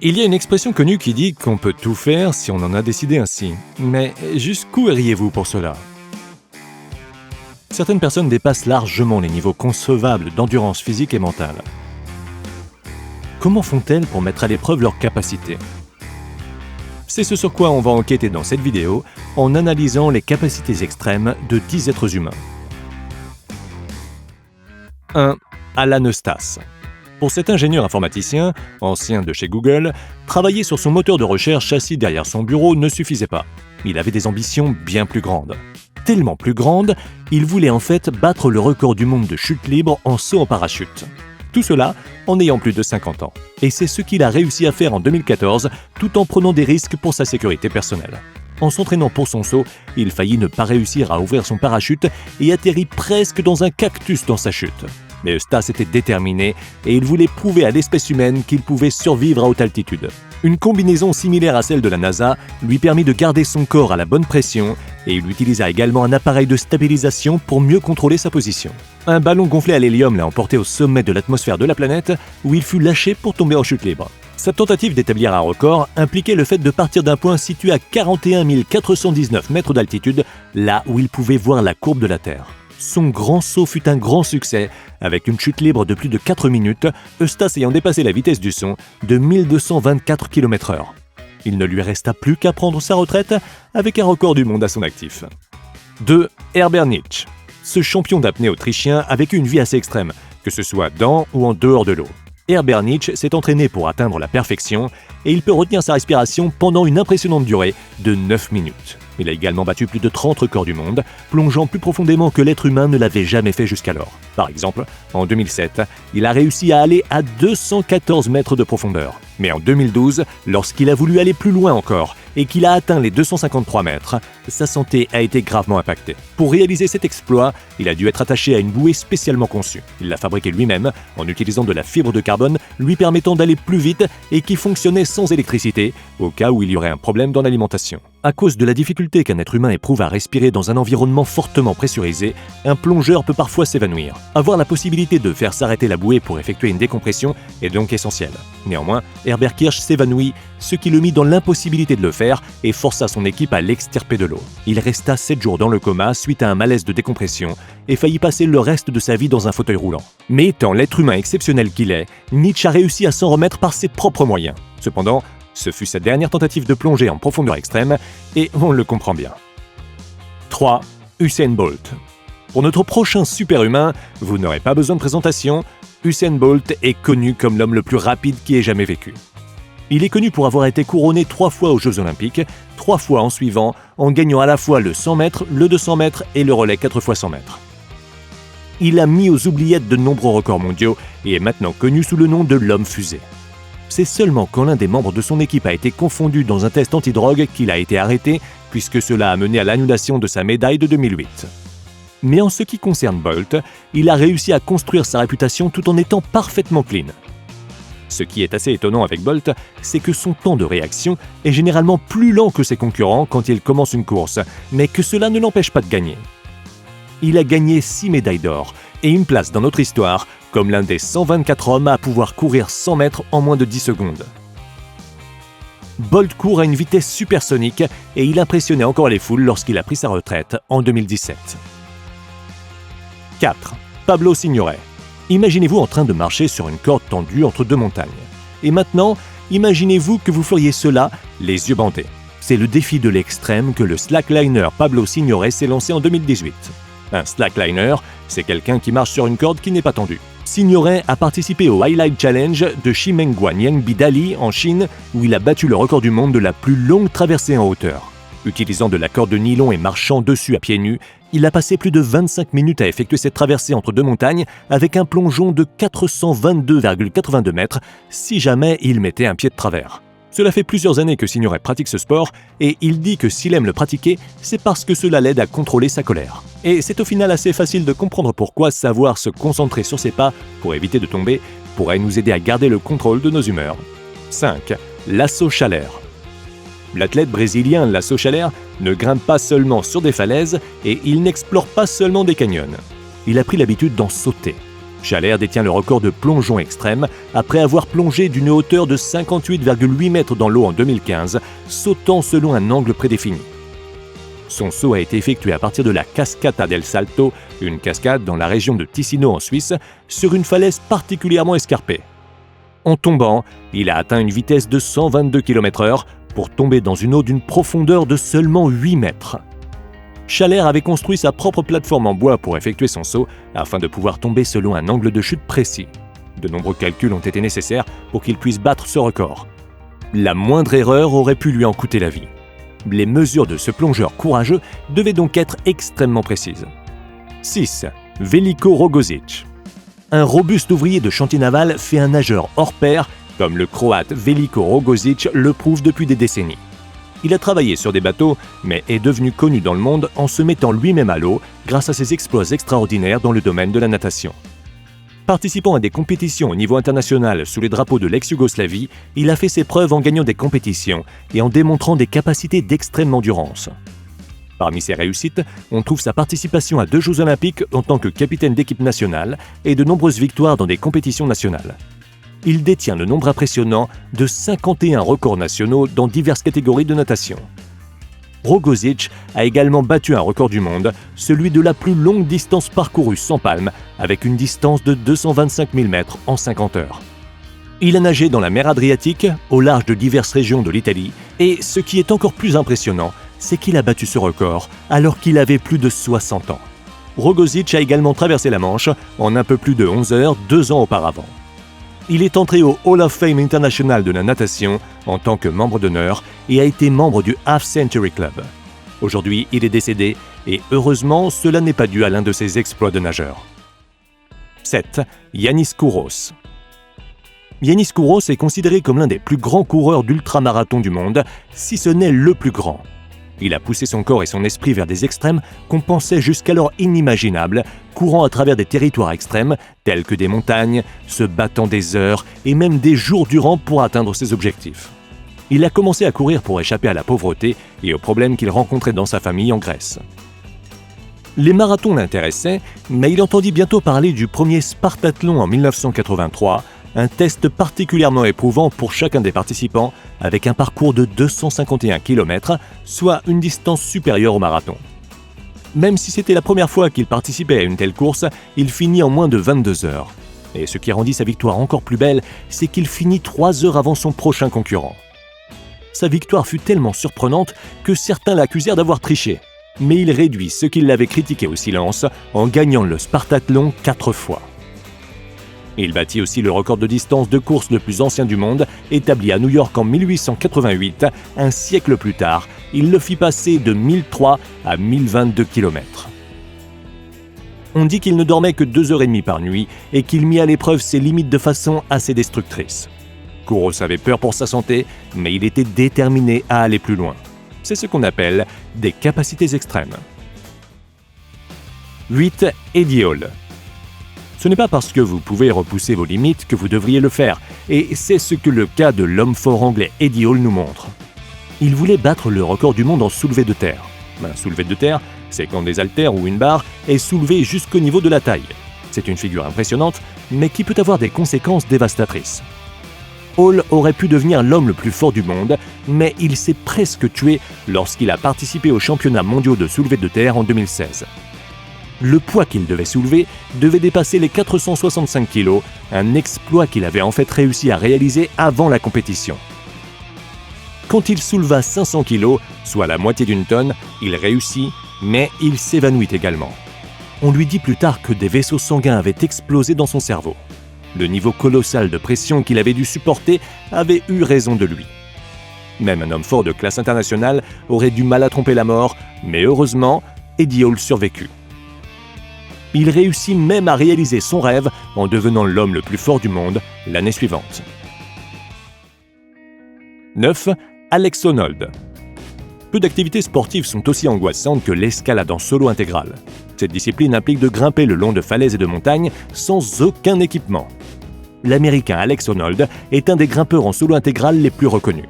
Il y a une expression connue qui dit qu'on peut tout faire si on en a décidé ainsi. Mais jusqu'où iriez-vous pour cela ? Certaines personnes dépassent largement les niveaux concevables d'endurance physique et mentale. Comment font-elles pour mettre à l'épreuve leurs capacités ? C'est ce sur quoi on va enquêter dans cette vidéo en analysant les capacités extrêmes de 10 êtres humains. 1. Alan Eustace. Pour cet ingénieur informaticien, ancien de chez Google, travailler sur son moteur de recherche assis derrière son bureau ne suffisait pas. Il avait des ambitions bien plus grandes. Tellement plus grandes, il voulait en fait battre le record du monde de chute libre en saut en parachute. Tout cela en ayant plus de 50 ans. Et c'est ce qu'il a réussi à faire en 2014, tout en prenant des risques pour sa sécurité personnelle. En s'entraînant pour son saut, il faillit ne pas réussir à ouvrir son parachute et atterrit presque dans un cactus dans sa chute. Mais Eustace était déterminé et il voulait prouver à l'espèce humaine qu'il pouvait survivre à haute altitude. Une combinaison similaire à celle de la NASA lui permit de garder son corps à la bonne pression et il utilisa également un appareil de stabilisation pour mieux contrôler sa position. Un ballon gonflé à l'hélium l'a emporté au sommet de l'atmosphère de la planète où il fut lâché pour tomber en chute libre. Sa tentative d'établir un record impliquait le fait de partir d'un point situé à 41 419 mètres d'altitude, là où il pouvait voir la courbe de la Terre. Son grand saut fut un grand succès, avec une chute libre de plus de 4 minutes, Eustace ayant dépassé la vitesse du son de 1224 km/h. Il ne lui resta plus qu'à prendre sa retraite avec un record du monde à son actif. 2. Herbert Nitsch. Ce champion d'apnée autrichien a vécu une vie assez extrême, que ce soit dans ou en dehors de l'eau. Herbert Nitsch s'est entraîné pour atteindre la perfection et il peut retenir sa respiration pendant une impressionnante durée de 9 minutes. Il a également battu plus de 30 records du monde, plongeant plus profondément que l'être humain ne l'avait jamais fait jusqu'alors. Par exemple, en 2007, il a réussi à aller à 214 mètres de profondeur. Mais en 2012, lorsqu'il a voulu aller plus loin encore et qu'il a atteint les 253 mètres, sa santé a été gravement impactée. Pour réaliser cet exploit, il a dû être attaché à une bouée spécialement conçue. Il l'a fabriquée lui-même en utilisant de la fibre de carbone lui permettant d'aller plus vite et qui fonctionnait sans électricité au cas où il y aurait un problème dans l'alimentation. À cause de la difficulté qu'un être humain éprouve à respirer dans un environnement fortement pressurisé, un plongeur peut parfois s'évanouir. Avoir la possibilité de faire s'arrêter la bouée pour effectuer une décompression est donc essentiel. Néanmoins, Herbert Kirsch s'évanouit, ce qui le mit dans l'impossibilité de le faire et força son équipe à l'extirper de l'eau. Il resta 7 jours dans le coma suite à un malaise de décompression et faillit passer le reste de sa vie dans un fauteuil roulant. Mais étant l'être humain exceptionnel qu'il est, Nitsch a réussi à s'en remettre par ses propres moyens. Cependant, ce fut sa dernière tentative de plonger en profondeur extrême, et on le comprend bien. 3. Usain Bolt. Pour notre prochain super-humain, vous n'aurez pas besoin de présentation, Usain Bolt est connu comme l'homme le plus rapide qui ait jamais vécu. Il est connu pour avoir été couronné 3 fois aux Jeux Olympiques, 3 fois en suivant, en gagnant à la fois le 100 mètres, le 200 mètres et le relais 4 x 100 mètres. Il a mis aux oubliettes de nombreux records mondiaux et est maintenant connu sous le nom de l'homme fusée. C'est seulement quand l'un des membres de son équipe a été confondu dans un test antidrogue qu'il a été arrêté, puisque cela a mené à l'annulation de sa médaille de 2008. Mais en ce qui concerne Bolt, il a réussi à construire sa réputation tout en étant parfaitement clean. Ce qui est assez étonnant avec Bolt, c'est que son temps de réaction est généralement plus lent que ses concurrents quand il commence une course, mais que cela ne l'empêche pas de gagner. Il a gagné 6 médailles d'or et une place dans notre histoire comme l'un des 124 hommes à pouvoir courir 100 mètres en moins de 10 secondes. Bolt court à une vitesse supersonique et il impressionnait encore les foules lorsqu'il a pris sa retraite en 2017. 4. Pablo Signoret. Imaginez-vous en train de marcher sur une corde tendue entre 2 montagnes. Et maintenant, imaginez-vous que vous feriez cela les yeux bandés. C'est le défi de l'extrême que le slackliner Pablo Signoret s'est lancé en 2018. Un slackliner, c'est quelqu'un qui marche sur une corde qui n'est pas tendue. Signoret a participé au Highlight Challenge de Shimengguan Yangbi Dali en Chine où il a battu le record du monde de la plus longue traversée en hauteur. Utilisant de la corde de nylon et marchant dessus à pieds nus, il a passé plus de 25 minutes à effectuer cette traversée entre 2 montagnes avec un plongeon de 422,82 mètres si jamais il mettait un pied de travers. Cela fait plusieurs années que Signoret pratique ce sport et il dit que s'il aime le pratiquer, c'est parce que cela l'aide à contrôler sa colère. Et c'est au final assez facile de comprendre pourquoi savoir se concentrer sur ses pas pour éviter de tomber pourrait nous aider à garder le contrôle de nos humeurs. 5. Lasso Shaler. L'athlète brésilien Lasso Shaler ne grimpe pas seulement sur des falaises et il n'explore pas seulement des canyons. Il a pris l'habitude d'en sauter. Chalère détient le record de plongeon extrême après avoir plongé d'une hauteur de 58,8 mètres dans l'eau en 2015, sautant selon un angle prédéfini. Son saut a été effectué à partir de la Cascata del Salto, une cascade dans la région de Ticino en Suisse, sur une falaise particulièrement escarpée. En tombant, il a atteint une vitesse de 122 km/h pour tomber dans une eau d'une profondeur de seulement 8 mètres. Chalère avait construit sa propre plateforme en bois pour effectuer son saut afin de pouvoir tomber selon un angle de chute précis. De nombreux calculs ont été nécessaires pour qu'il puisse battre ce record. La moindre erreur aurait pu lui en coûter la vie. Les mesures de ce plongeur courageux devaient donc être extrêmement précises. 6. Veliko Rogozich. Un robuste ouvrier de chantier naval fait un nageur hors pair, comme le Croate Veliko Rogozich le prouve depuis des décennies. Il a travaillé sur des bateaux, mais est devenu connu dans le monde en se mettant lui-même à l'eau grâce à ses exploits extraordinaires dans le domaine de la natation. Participant à des compétitions au niveau international sous les drapeaux de l'ex-Yougoslavie, il a fait ses preuves en gagnant des compétitions et en démontrant des capacités d'extrême endurance. Parmi ses réussites, on trouve sa participation à 2 Jeux olympiques en tant que capitaine d'équipe nationale et de nombreuses victoires dans des compétitions nationales. Il détient le nombre impressionnant de 51 records nationaux dans diverses catégories de natation. Rogozich a également battu un record du monde, celui de la plus longue distance parcourue sans palme, avec une distance de 225 000 mètres en 50 heures. Il a nagé dans la mer Adriatique, au large de diverses régions de l'Italie, et ce qui est encore plus impressionnant, c'est qu'il a battu ce record alors qu'il avait plus de 60 ans. Rogozich a également traversé la Manche en un peu plus de 11 heures 2 ans auparavant. Il est entré au Hall of Fame International de la natation en tant que membre d'honneur et a été membre du Half Century Club. Aujourd'hui, il est décédé et heureusement, cela n'est pas dû à l'un de ses exploits de nageur. 7. Yanis Kouros. Yanis Kouros est considéré comme l'un des plus grands coureurs d'ultramarathon du monde, si ce n'est le plus grand. Il a poussé son corps et son esprit vers des extrêmes qu'on pensait jusqu'alors inimaginables, courant à travers des territoires extrêmes, tels que des montagnes, se battant des heures et même des jours durant pour atteindre ses objectifs. Il a commencé à courir pour échapper à la pauvreté et aux problèmes qu'il rencontrait dans sa famille en Grèce. Les marathons l'intéressaient, mais il entendit bientôt parler du premier Spartathlon en 1983, un test particulièrement éprouvant pour chacun des participants, avec un parcours de 251 km, soit une distance supérieure au marathon. Même si c'était la première fois qu'il participait à une telle course, il finit en moins de 22 heures. Et ce qui rendit sa victoire encore plus belle, c'est qu'il finit 3 heures avant son prochain concurrent. Sa victoire fut tellement surprenante que certains l'accusèrent d'avoir triché. Mais il réduit ceux qui l'avaient critiqué au silence en gagnant le Spartathlon 4 fois. Il battit aussi le record de distance de course le plus ancien du monde, établi à New York en 1888, un siècle plus tard. Il le fit passer de 1003 à 1022 km. On dit qu'il ne dormait que 2h30 par nuit et qu'il mit à l'épreuve ses limites de façon assez destructrice. Kouros avait peur pour sa santé, mais il était déterminé à aller plus loin. C'est ce qu'on appelle des capacités extrêmes. 8. Eddie Hall. Ce n'est pas parce que vous pouvez repousser vos limites que vous devriez le faire, et c'est ce que le cas de l'homme fort anglais Eddie Hall nous montre. Il voulait battre le record du monde en soulevé de terre. Un soulevé de terre, c'est quand des haltères ou une barre est soulevée jusqu'au niveau de la taille. C'est une figure impressionnante, mais qui peut avoir des conséquences dévastatrices. Hall aurait pu devenir l'homme le plus fort du monde, mais il s'est presque tué lorsqu'il a participé aux championnats mondiaux de soulevé de terre en 2016. Le poids qu'il devait soulever devait dépasser les 465 kg, un exploit qu'il avait en fait réussi à réaliser avant la compétition. Quand il souleva 500 kg, soit la moitié d'une tonne, il réussit, mais il s'évanouit également. On lui dit plus tard que des vaisseaux sanguins avaient explosé dans son cerveau. Le niveau colossal de pression qu'il avait dû supporter avait eu raison de lui. Même un homme fort de classe internationale aurait du mal à tromper la mort, mais heureusement, Eddie Hall survécut. Il réussit même à réaliser son rêve en devenant l'homme le plus fort du monde l'année suivante. 9. Alex Honnold. Peu d'activités sportives sont aussi angoissantes que l'escalade en solo intégral. Cette discipline implique de grimper le long de falaises et de montagnes sans aucun équipement. L'Américain Alex Honnold est un des grimpeurs en solo intégral les plus reconnus.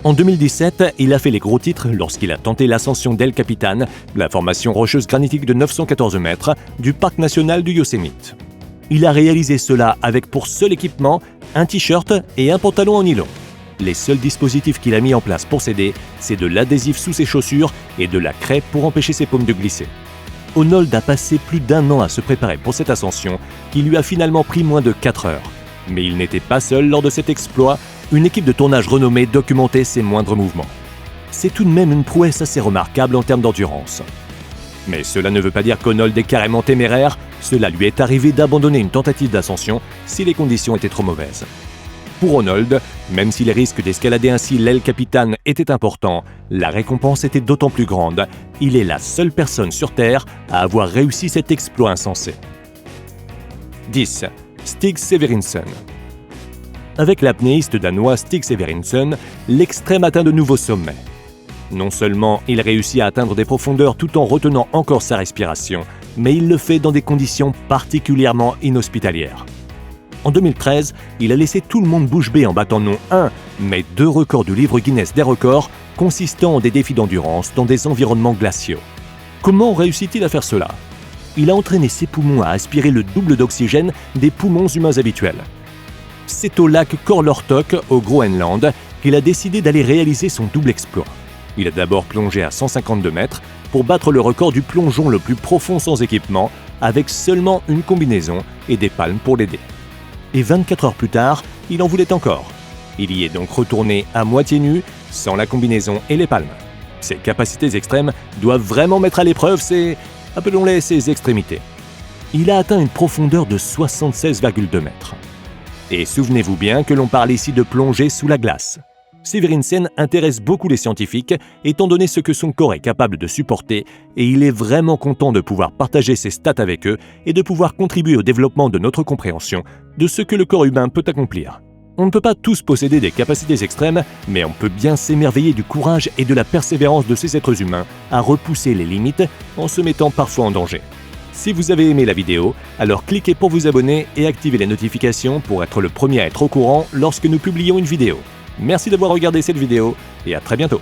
En 2017, il a fait les gros titres lorsqu'il a tenté l'ascension d'El Capitan, la formation rocheuse granitique de 914 mètres du parc national du Yosemite. Il a réalisé cela avec pour seul équipement un t-shirt et un pantalon en nylon. Les seuls dispositifs qu'il a mis en place pour s'aider, c'est de l'adhésif sous ses chaussures et de la craie pour empêcher ses paumes de glisser. Onold a passé plus d'1 an à se préparer pour cette ascension qui lui a finalement pris moins de 4 heures. Mais il n'était pas seul lors de cet exploit, une équipe de tournage renommée documentait ses moindres mouvements. C'est tout de même une prouesse assez remarquable en termes d'endurance. Mais cela ne veut pas dire qu'Onold est carrément téméraire, cela lui est arrivé d'abandonner une tentative d'ascension si les conditions étaient trop mauvaises. Pour Onold, même si les risques d'escalader ainsi l'El Capitan étaient importants, la récompense était d'autant plus grande. Il est la seule personne sur Terre à avoir réussi cet exploit insensé. 10. Stig Severinsen. Avec l'apnéiste danois Stig Severinsen, l'extrême atteint de nouveaux sommets. Non seulement il réussit à atteindre des profondeurs tout en retenant encore sa respiration, mais il le fait dans des conditions particulièrement inhospitalières. En 2013, il a laissé tout le monde bouche bée en battant non un, mais 2 records du livre Guinness des records consistant en des défis d'endurance dans des environnements glaciaux. Comment réussit-il à faire cela ? Il a entraîné ses poumons à aspirer le double d'oxygène des poumons humains habituels. C'est au lac Korlortok, au Groenland, qu'il a décidé d'aller réaliser son double exploit. Il a d'abord plongé à 152 mètres pour battre le record du plongeon le plus profond sans équipement, avec seulement une combinaison et des palmes pour l'aider. Et 24 heures plus tard, il en voulait encore. Il y est donc retourné à moitié nu, sans la combinaison et les palmes. Ses capacités extrêmes doivent vraiment mettre à l'épreuve appelons-les ses extrémités. Il a atteint une profondeur de 76,2 mètres. Et souvenez-vous bien que l'on parle ici de plongée sous la glace. Severinsen intéresse beaucoup les scientifiques, étant donné ce que son corps est capable de supporter, et il est vraiment content de pouvoir partager ses stats avec eux et de pouvoir contribuer au développement de notre compréhension de ce que le corps humain peut accomplir. On ne peut pas tous posséder des capacités extrêmes, mais on peut bien s'émerveiller du courage et de la persévérance de ces êtres humains à repousser les limites en se mettant parfois en danger. Si vous avez aimé la vidéo, alors cliquez pour vous abonner et activez les notifications pour être le premier à être au courant lorsque nous publions une vidéo. Merci d'avoir regardé cette vidéo et à très bientôt.